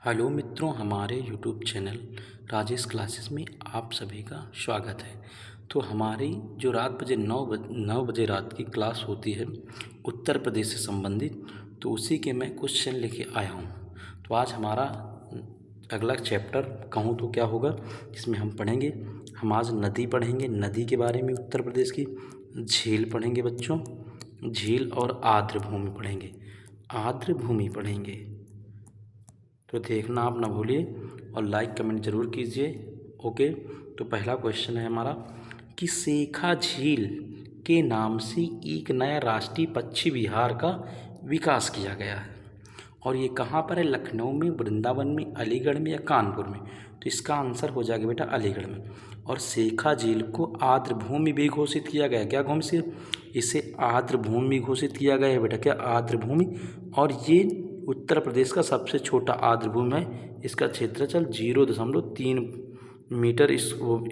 Hello मित्रों, हमारे YouTube channel Rajesh classes में आप सभी का स्वागत है। तो हमारी जो रात बजे 9 बजे रात की क्लास होती है उत्तर प्रदेश से संबंधित, तो उसी के मैं क्वेश्चन लेके आया हूँ। तो आज हमारा अगला चैप्टर कहूँ तो क्या होगा, जिसमें हम पढ़ेंगे, हम आज नदी पढ़ेंगे, नदी के बारे में उत्तर प्रदेश की, झील पढ़ेंगे बच्चों, झील और आर्द्र भूमि पढ़ेंगे, आर्द्र भूमि पढ़ेंगे। तो देखना आप ना भूलिए और लाइक कमेंट ज़रूर कीजिए। ओके, तो पहला क्वेश्चन है हमारा कि शेखा झील के नाम से एक नया राष्ट्रीय पक्षी विहार का विकास किया गया है, और ये कहाँ पर है? लखनऊ में, वृंदावन में, अलीगढ़ में या कानपुर में? तो इसका आंसर हो जाएगा बेटा अलीगढ़ में। और शेखा झील को आर्द्र भूमि भी घोषित किया गया। क्या घोषित? इसे आर्द्र भूमि घोषित किया गया है बेटा। क्या? आर्द्र भूमि। और ये उत्तर प्रदेश का सबसे छोटा आर्द्र भूमि है। इसका क्षेत्रफल 0.3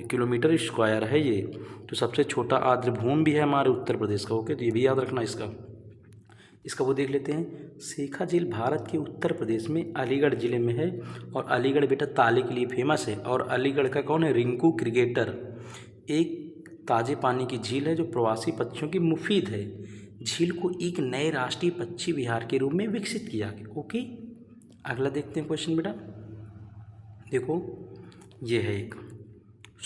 किलोमीटर स्क्वायर है ये। तो सबसे छोटा आर्द्र भूमि भी है हमारे उत्तर प्रदेश का। ओके, तो ये भी याद रखना इसका वो देख लेते हैं। शेखा झील भारत के उत्तर प्रदेश में अलीगढ़ ज़िले में है, और अलीगढ़ बेटा ताले के लिए फेमस है। और अलीगढ़ का कौन है? रिंकू क्रिकेटर। एक ताज़े पानी की झील है जो प्रवासी पक्षियों की मुफीद है। झील को एक नए राष्ट्रीय पक्षी विहार के रूप में विकसित किया गया। ओके, अगला देखते हैं क्वेश्चन बेटा। देखो, ये है एक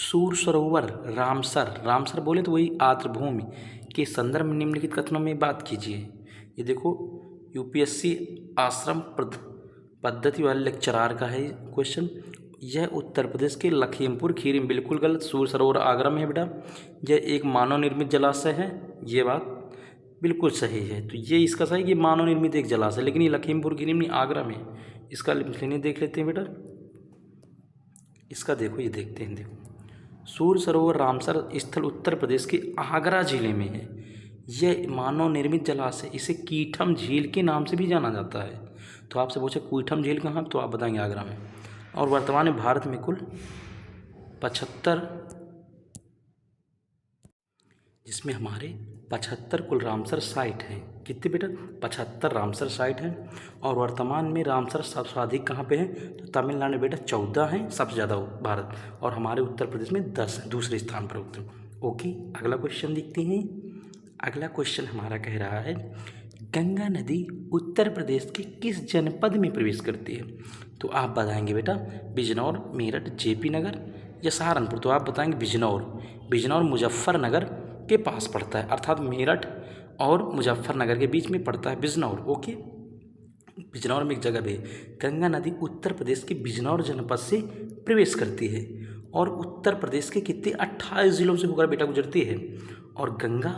सूर सरोवर रामसर बोले तो वही आर्द्र भूमि के संदर्भ में निम्नलिखित कथनों में बात कीजिए। ये देखो, यूपीएससी आश्रम पद्धति वाले लेक्चरार का है क्वेश्चन। यह उत्तर प्रदेश के लखीमपुर खीरी में, बिल्कुल गलत, सूर सरोवर आगरा में है बेटा। यह एक मानव निर्मित जलाशय है, ये बात बिल्कुल सही है। तो ये इसका सही कि मानव निर्मित एक जलाशय, लेकिन ये लखीमपुर खीरी में आगरा में। इसका मिसलेनियस देख लेते हैं बेटा। इसका देखो, ये देखते हैं। देखो, सूर सरोवर रामसर स्थल उत्तर प्रदेश के आगरा जिले में है। यह मानव निर्मित जलाशय, इसे कीठम झील के नाम से भी जाना जाता है। तो आपसे पूछे कीठम झील कहाँ, तो आप बताएंगे आगरा में। और वर्तमान में भारत में कुल 75, जिसमें हमारे 75 कुल रामसर साइट हैं। कितने बेटा? 75 रामसर साइट हैं। और वर्तमान में रामसर सबसे अधिक कहाँ पे हैं? तो तमिलनाडु में बेटा 14 हैं सबसे ज़्यादा भारत, और हमारे उत्तर प्रदेश में 10 हैं, दूसरे स्थान पर उत्तर। ओके, अगला क्वेश्चन देखते हैं। अगला क्वेश्चन हमारा कह रहा है, गंगा नदी उत्तर प्रदेश के किस जनपद में प्रवेश करती है? तो आप बताएंगे बेटा बिजनौर, मेरठ, जेपी नगर या सहारनपुर? तो आप बताएंगे बिजनौर मुजफ्फरनगर के पास पड़ता है, अर्थात मेरठ और मुजफ्फरनगर के बीच में पड़ता है बिजनौर। ओके, बिजनौर में एक जगह भी है। गंगा नदी उत्तर प्रदेश के बिजनौर जनपद से प्रवेश करती है, और उत्तर प्रदेश के कितने 28 जिलों से होकर बेटा गुजरती है। और गंगा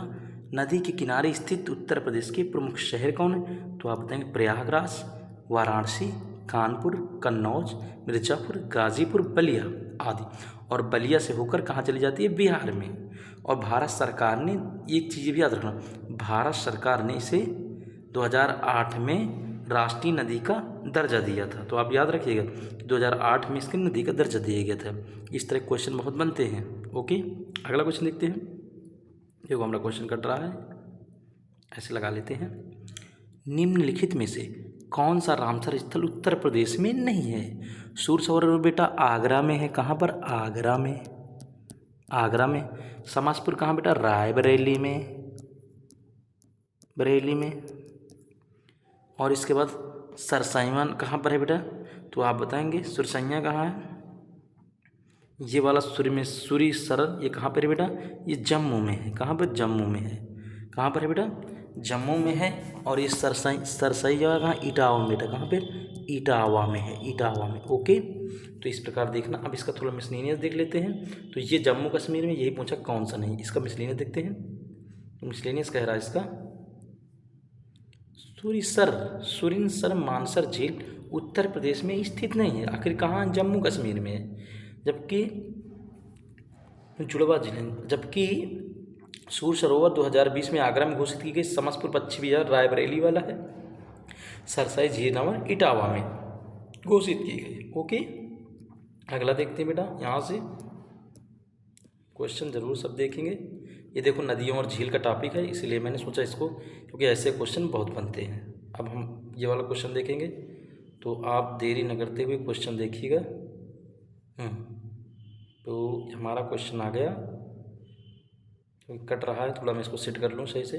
नदी के किनारे स्थित उत्तर प्रदेश के प्रमुख शहर कौन है? तो आप बताएंगे प्रयागराज, वाराणसी, कानपुर, कन्नौज, मिर्ज़ापुर, गाजीपुर, बलिया आदि। और बलिया से होकर कहाँ चली जाती है? बिहार में। और भारत सरकार ने एक चीज़ भी याद रखना, भारत सरकार ने इसे 2008 में राष्ट्रीय नदी का दर्जा दिया था। तो आप याद रखिएगा 2008 में इसकी नदी का दर्जा दिया गया था। इस तरह क्वेश्चन बहुत बनते हैं। ओके, अगला क्वेश्चन देखते हैं। देखो, हमारा क्वेश्चन कट रहा है, ऐसे लगा लेते हैं। निम्नलिखित में से कौन सा रामसर स्थल उत्तर प्रदेश में नहीं है? सूर सरोवर बेटा आगरा में है। कहाँ पर? आगरा में। समासपुर कहाँ बेटा? रायबरेली में। और इसके बाद सरसैवन कहाँ पर है बेटा? तो आप बताएंगे सुरसैया कहाँ है? ये वाला सूरी सरन, ये कहाँ पर है बेटा? ये जम्मू में है। कहाँ पर? जम्मू में है। कहाँ पर है बेटा? जम्मू में है। और ये सरसई जगह कहाँ? इटावा में बेटा। कहाँ पर? इटावा में है, इटावा में। ओके, तो इस प्रकार देखना। अब इसका थोड़ा मिसलेनियस देख लेते हैं। तो ये जम्मू कश्मीर में, यही पूछा कौन सा नहीं। इसका मिसलेनियस देखते हैं। तो मिसलेनियस कह रहा है इसका सुरिनसर मानसर झील उत्तर प्रदेश में स्थित नहीं है। आखिर कहाँ? जम्मू कश्मीर में है। जबकि जुड़वा जिले, जबकि सूर सरोवर 2020 में आगरा में घोषित की गई। समसपुर पश्चिमी बिहार रायबरेली वाला है। सरसाई झील नवर इटावा में घोषित की गई। ओके, अगला देखते हैं बेटा। यहाँ से क्वेश्चन जरूर सब देखेंगे। ये देखो, नदियों और झील का टॉपिक है, इसलिए मैंने सोचा इसको, क्योंकि ऐसे क्वेश्चन बहुत बनते हैं। अब हम ये वाला क्वेश्चन देखेंगे। तो आप देरी न करते हुए क्वेश्चन देखिएगा। तो हमारा क्वेश्चन आ गया, तो कट रहा है, थोड़ा मैं इसको सेट कर लूँ सही से।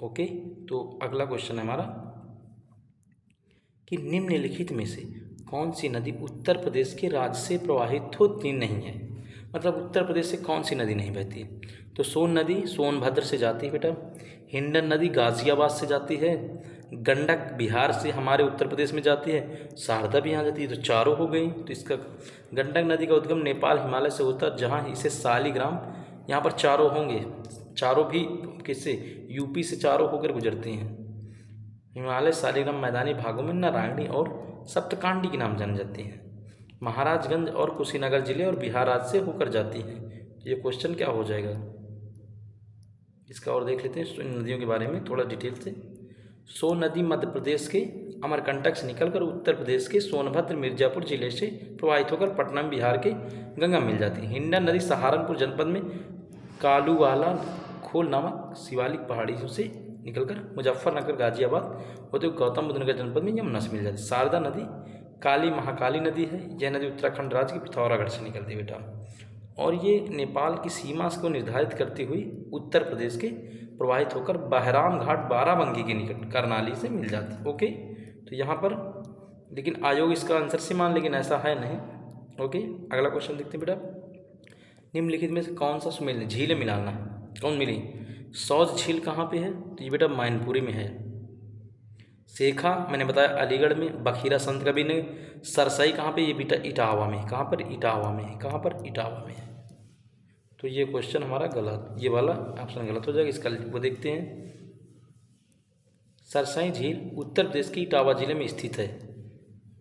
ओके, तो अगला क्वेश्चन है हमारा कि निम्नलिखित में से कौन सी नदी उत्तर प्रदेश के राज्य से प्रवाहित होती नहीं है। मतलब उत्तर प्रदेश से कौन सी नदी नहीं बहती है। तो सोन नदी सोनभद्र से जाती है बेटा, हिंडन नदी गाजियाबाद से जाती है, गंडक बिहार से हमारे उत्तर प्रदेश में जाती है, शारदा भी यहाँ जाती है। तो चारों हो गई। तो इसका गंडक नदी का उद्गम नेपाल हिमालय से होता है, जहाँ इसे शालिग्राम, यहाँ पर चारों होंगे, चारों भी किससे, यूपी से चारों होकर गुजरती हैं। हिमालय शालिग्राम मैदानी भागों में नारायणी और सप्तकांडी के नाम जानी जाती हैं। महाराजगंज और कुशीनगर जिले और बिहार राज्य से होकर जाती हैं। ये क्वेश्चन क्या हो जाएगा इसका, और देख लेते हैं इन नदियों के बारे में थोड़ा डिटेल से। सोन नदी मध्य प्रदेश के अमरकंटक से निकलकर उत्तर प्रदेश के सोनभद्र मिर्जापुर जिले से प्रवाहित होकर पटना में बिहार के गंगा मिल जाती है। हिंडन नदी सहारनपुर जनपद में कालूवाला खोल नामक शिवालिक पहाड़ियों से निकलकर मुजफ्फरनगर गाजियाबाद होते हुए गौतम बुद्ध नगर जनपद में यमुना से मिल जाती है। शारदा नदी काली महाकाली नदी है। यह नदी उत्तराखंड राज्य के पिथौरागढ़ से निकलती है बेटा, और ये नेपाल की सीमा को निर्धारित करती हुई उत्तर प्रदेश के प्रवाहित होकर बहराम घाट बाराबंकी के निकट करनाली से मिल जाती है। ओके, तो यहाँ पर लेकिन आयोग इसका आंसर से मान, लेकिन ऐसा है नहीं। ओके, अगला क्वेश्चन देखते हैं बेटा, निम्नलिखित में से कौन सा सुमेल झील मिलाना है, कौन मिली। सौज झील कहाँ पे है, तो ये बेटा मैनपुरी में है। शेखा मैंने बताया अलीगढ़ में, बखीरा संत कबीर ने। सरसई कहाँ पे, ये बेटा इटावा में। कहाँ पर, इटावा में है। कहाँ पर, इटावा में है। तो ये क्वेश्चन हमारा गलत, ये वाला ऑप्शन गलत हो जाएगा। इसका वो देखते हैं। सरसई झील उत्तर प्रदेश की इटावा जिले में स्थित है।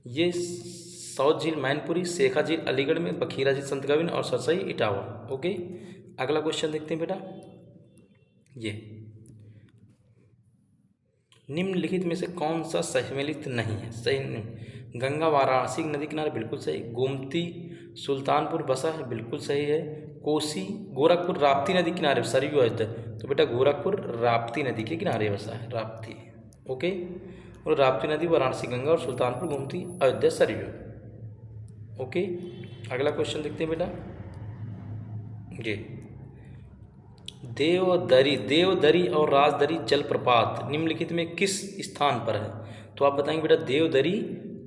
ये सौज झील मैनपुरी, शेखा झील अलीगढ़ में, बखीरा झील संत कबीर और सरसई इटावा। ओके, अगला क्वेश्चन देखते हैं बेटा, ये निम्नलिखित में से कौन सा सम्मिलित नहीं है। सही नहीं। गंगा वाराणसी नदी किनारे, बिल्कुल सही। गोमती सुल्तानपुर बसा है, बिल्कुल सही है। कोसी गोरखपुर राप्ती नदी किनारे सरयू अयोध्या, तो बेटा गोरखपुर राप्ती नदी के किनारे बसा है, राप्ती। ओके, और राप्ती नदी वाराणसी गंगा और सुल्तानपुर गोमती अयोध्या सरयू। ओके, अगला क्वेश्चन देखते हैं बेटा, ये देवदरी और राजदरी जलप्रपात निम्नलिखित में किस स्थान पर है। तो आप बताएंगे बेटा देवदरी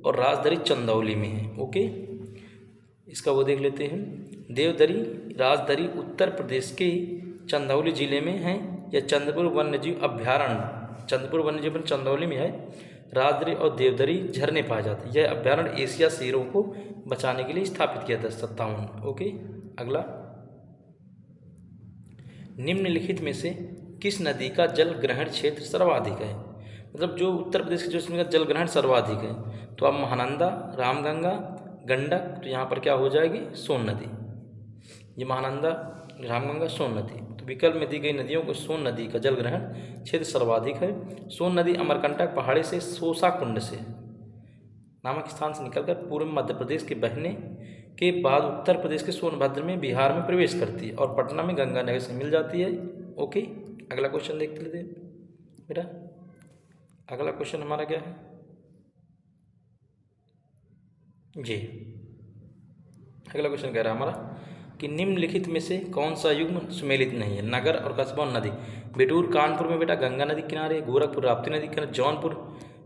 और राजदरी चंदौली में है। ओके, इसका वो देख लेते हैं। देवदरी राजदरी उत्तर प्रदेश के चंदौली जिले में है, या चंद्रपुर वन्यजीव अभ्यारण्य, चंद्रपुर वन्यजीव चंदौली में है। राजदरी और देवदरी झरने पाए जाते हैं। यह अभ्यारण्य एशिया शेरों को बचाने के लिए स्थापित किया था 57। ओके, अगला, निम्नलिखित में से किस नदी का जल ग्रहण क्षेत्र सर्वाधिक है। मतलब जो उत्तर प्रदेश के जो इसमें जल ग्रहण सर्वाधिक है, तो अब महानंदा, रामगंगा, गंडक, तो यहाँ पर क्या हो जाएगी, सोन नदी। ये महानंदा, रामगंगा, सोन नदी। तो विकल्प में दी गई नदियों को सोन नदी का जल ग्रहण क्षेत्र सर्वाधिक है। सोन नदी अमरकंटक पहाड़ी से सोसा कुंड से नामक स्थान से निकलकर पूर्व मध्य प्रदेश के बहने के बाद उत्तर प्रदेश के सोनभद्र में बिहार में प्रवेश करती है और पटना में गंगानगर से मिल जाती है। ओके, अगला क्वेश्चन देखते लेते बेटा। अगला क्वेश्चन हमारा क्या है जी, अगला क्वेश्चन कह रहा है हमारा कि निम्नलिखित में से कौन सा युग्म सुमेलित नहीं है। नगर और कस्बा और नदी। बिटूर कानपुर में बेटा गंगा नदी किनारे, गोरखपुर राप्ती नदी किनारे, जौनपुर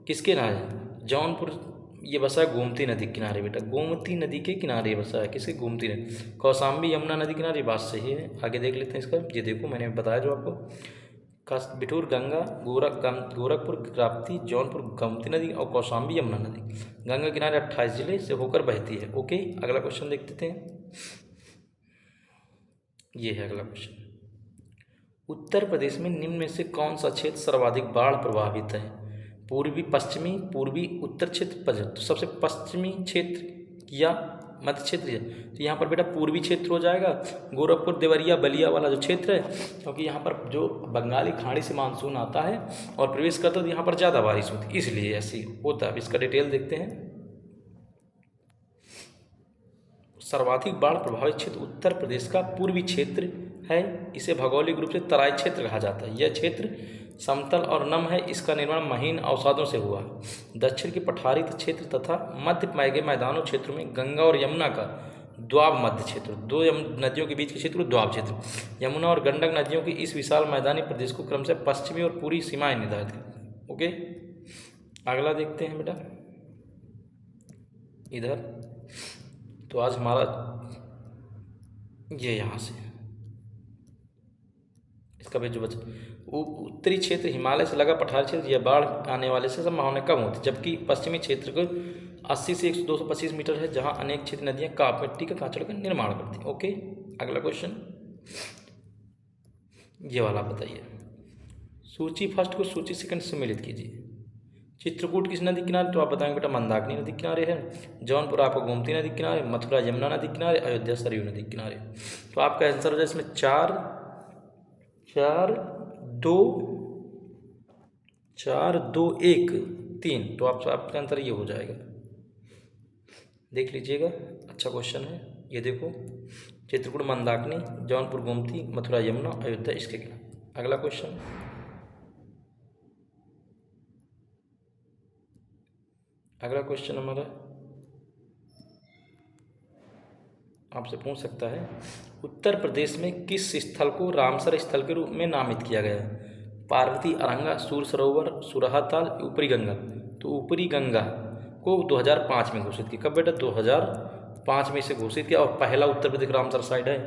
किसके किनारे, जौनपुर ये बसा है गोमती नदी किनारे बेटा, गोमती नदी के किनारे बसा है, किसके, गोमती नदी। कौशाम्बी यमुना नदी किनारे, बात सही है। आगे देख लेते हैं इसका, ये देखो मैंने बताया जो आपको, बिटूर गंगा, गोरखपुर राप्ती, जौनपुर गोमती नदी और कौशाम्बी यमुना नदी गंगा किनारे 28 जिले से होकर बहती है। ओके, अगला क्वेश्चन देखते हैं, ये है अगला क्वेश्चन। उत्तर प्रदेश में निम्न में से कौन सा क्षेत्र सर्वाधिक बाढ़ प्रभावित है। पूर्वी पश्चिमी, पूर्वी उत्तर क्षेत्र, तो सबसे पश्चिमी क्षेत्र या मध्य क्षेत्र है, तो यहाँ पर बेटा पूर्वी क्षेत्र हो जाएगा। गोरखपुर देवरिया बलिया वाला जो क्षेत्र है, क्योंकि यहाँ पर जो बंगाली खाड़ी से मानसून आता है और प्रवेश करता है, तो यहाँ पर ज़्यादा बारिश होती है, इसलिए ऐसी होता है। अब इसका डिटेल देखते हैं। सर्वाधिक बाढ़ प्रभावित क्षेत्र उत्तर प्रदेश का पूर्वी क्षेत्र है। इसे भौगोलिक रूप से तराई क्षेत्र कहा जाता है। यह क्षेत्र समतल और नम है, इसका निर्माण महीन अवसादों से हुआ। दक्षिण के पठारी क्षेत्र तथा मध्य के मैदानों क्षेत्रों में गंगा और यमुना का द्वाब मध्य क्षेत्र, दो नदियों के बीच के क्षेत्र को द्वाब क्षेत्र, यमुना और गंडक नदियों के इस विशाल मैदानी प्रदेश को क्रमशः पश्चिमी और पूरी सीमाएं निर्धारित करती। ओके, अगला देखते हैं बेटा इधर। तो आज हमारा ये यहाँ से इसका भी जो बचा उत्तरी क्षेत्र हिमालय से लगा पठारी क्षेत्र, यह बाढ़ आने वाले से संभावना कम होती, जबकि पश्चिमी क्षेत्र को 80 से 225 मीटर है, जहाँ अनेक क्षेत्र नदियाँ काप मिट्टी के कांचड़ का निर्माण करती हैं। ओके, अगला क्वेश्चन ये वाला बताइए। सूची फर्स्ट को सूची सेकंड से मिलित कीजिए। चित्रकूट किस नदी किनारे, तो आप बताएंगे बेटा मंदाकिनी नदी किनारे है। जौनपुर आपका गोमती नदी किनारे, मथुरा यमुना नदी किनारे, अयोध्या सरयू नदी किनारे। तो आपका आंसर हो जाए इसमें 4 2 1 3। तो आपका आंसर ये हो जाएगा, देख लीजिएगा, अच्छा क्वेश्चन है ये। देखो चित्रकूट मंदाकिनी, जौनपुर गोमती, मथुरा यमुना, अयोध्या इसके किनारे। अगला क्वेश्चन, अगला क्वेश्चन हमारा आपसे पूछ सकता है, उत्तर प्रदेश में किस स्थल को रामसर स्थल के रूप में नामित किया गया है? पार्वती, अरंगा, सूर सरोवर, सुराहताल, ऊपरी गंगा। तो ऊपरी गंगा को 2005 में घोषित किया। कब बेटा? 2005 में इसे घोषित किया, और पहला उत्तर प्रदेश रामसर साइट है।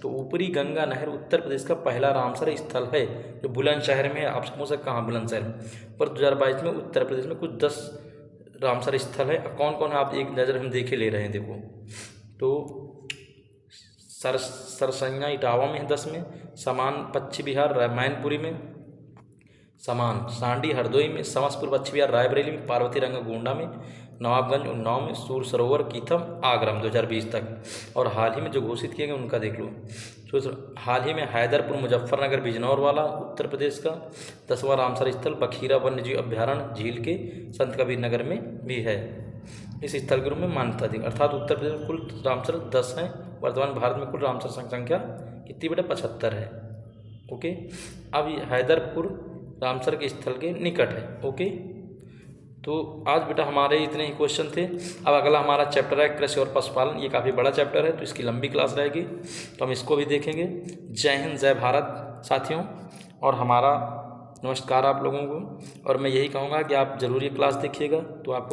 तो ऊपरी गंगा नहर उत्तर प्रदेश का पहला रामसर स्थल है, जो बुलंदशहर में है। आपसे पूछ सकते कहाँ? बुलंदशहर में। पर 2022 में उत्तर प्रदेश में कुछ 10 रामसर स्थल है। कौन कौन है आप एक नज़र हम देखे ले रहे हैं। देखो तो सरसैया इटावा में है 10 में, समान पश्चिम बिहार मैनपुरी में, समान सांडी हरदोई में, समसपुर पश्चिम बिहार रायबरेली में, पार्वती रंगा गोंडा में, नवाबगंज उन्नाव में, सूर सरोवर कीथम आगरा में 2020 तक। और हाल ही में जो घोषित किए गए उनका देख लो। तो हाल ही में हैदरपुर मुजफ्फरनगर बिजनौर वाला उत्तर प्रदेश का 10वां रामसर स्थल बखीरा वन्यजीव अभ्यारण्य झील के संत कबीर नगर में भी है। इस स्थल के रूप में मान्यता दी। अर्थात उत्तर प्रदेश में कुल रामसर 10 हैं। वर्तमान भारत में कुल रामसर संख्या कितनी बेटा? 75 है। ओके, अब ये हैदरपुर रामसर के स्थल के निकट है। ओके, तो आज बेटा हमारे इतने ही क्वेश्चन थे। अब अगला हमारा चैप्टर है कृषि और पशुपालन। ये काफ़ी बड़ा चैप्टर है, तो इसकी लंबी क्लास रहेगी, तो हम इसको भी देखेंगे। जय हिंद, जय भारत साथियों, और हमारा नमस्कार आप लोगों को। और मैं यही कहूँगा कि आप ज़रूर ये क्लास देखिएगा, तो आपको